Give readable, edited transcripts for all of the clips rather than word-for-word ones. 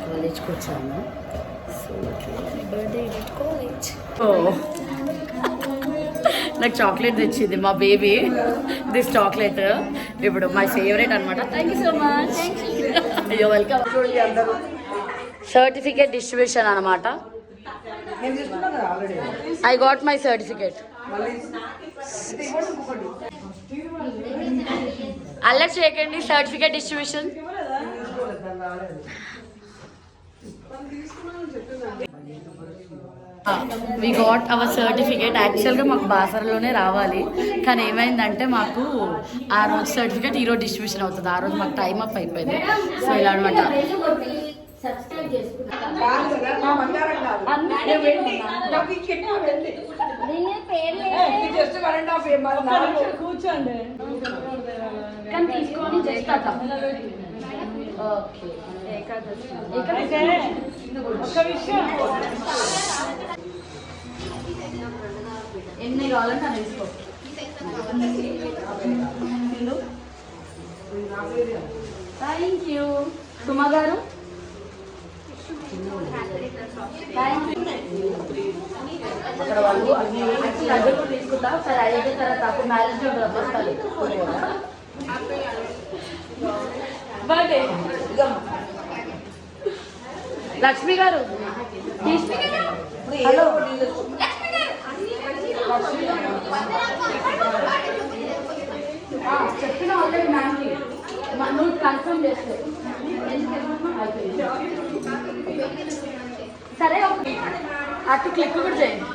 కాలేజ్కి వచ్చాము. So birthday college. నాకు చాక్లెట్ తెచ్చింది మా బేబీ. దిస్ చాక్లెట్ ఇప్పుడు మై ఫేవరెట్ అనమాట. Thank you so much. అయ్యో వెల్కమ్. సర్టిఫికేట్ డిస్ట్రిబ్యూషన్ అనమాట. I got my certificate. అల్లరి చేయకండి. Certificate distribution. We got our certificate. యాక్చువల్గా మాకు బాసరలోనే రావాలి, కానీ ఏమైందంటే మాకు ఆ రోజు సర్టిఫికేట్ ఈరోజు డిస్ట్రిబ్యూషన్ అవుతుంది. ఆ రోజు మాకు టైం అప్ అయిపోయింది. సో ఇలా అనమాట. కూర్చోండి కానీ తీసుకొని చేస్తా. ఒక విషయం, ఎన్ని కావాలంటే అని తీసుకో. థ్యాంక్ యూ సుమా గారు. అక్కడ వాళ్ళు అడ్డు కూడా తీసుకుంటా. సరే అయితే తర్వాత అప్పుడు మ్యారేజ్ వస్తాను. బర్త్డే లక్ష్మి గారు. హలో చెప్పిన ఆల్రెడీ మ్యామ్కి నువ్వు కన్ఫర్మ్ చేస్తే సరే. అటు క్లిక్ కూడా చేయండి.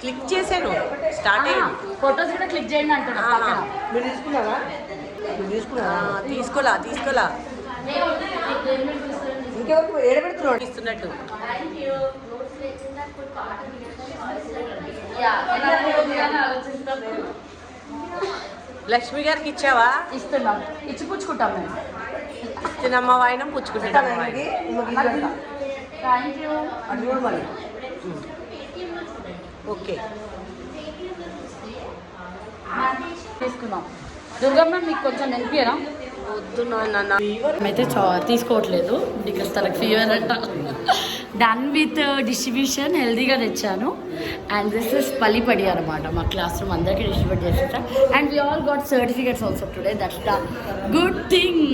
క్లిక్ చేశాను, స్టార్ట్ అయ్యింది. ఫొటోస్ కూడా క్లిక్ చేయండి అంటున్నా. మీరు తీసుకున్నారా? తీసుకోలా ఇంకెవరికి ఏడబెడుతున్నాడు ఇస్తున్నట్టు. లక్ష్మి గారికి ఇచ్చావా? ఇస్తున్నాం. ఇచ్చి పుచ్చుకుంటాం మేము. ఇచ్చినమ్మ వాయినం పుచ్చుకుంటాం. Thank you. ఓకే తీసుకున్నాం. దుర్గమ్మ మీకు కొంచెం నెనిపియరా? వద్దు నాన్న. అయితే తీసుకోవట్లేదు బికాస్ తనకు ఫీవర్ అంట. Done with distribution. హెల్దీగా తెచ్చాను. అండ్ దిస్ ఇస్ పల్లిపడి అనమాట. మా క్లాస్ రూమ్ అందరికీ డిస్ట్రిబ్యూట్ చేసేసా. And we all got certificates also today. That's the good thing.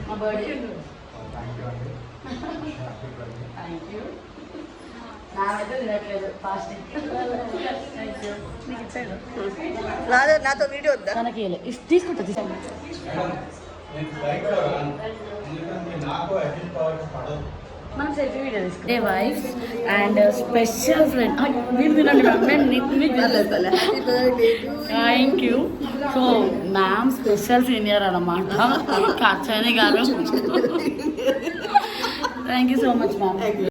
మా బర్త్డే. Thank you. నాకైతే తినట్లేదు ఫాస్టింగ్. నాతో వీడియో వద్దా? తనకి తీసుకుంటా. మనం సెల్ఫీ వీడియో తీసుకుంటే వైఫ్ అండ్ స్పెషల్ ఫ్రెండ్. మీరు తినండి ma'am. Thank you. So ma'am special senior అనమాట Kachani garu. Thank you so much ma'am.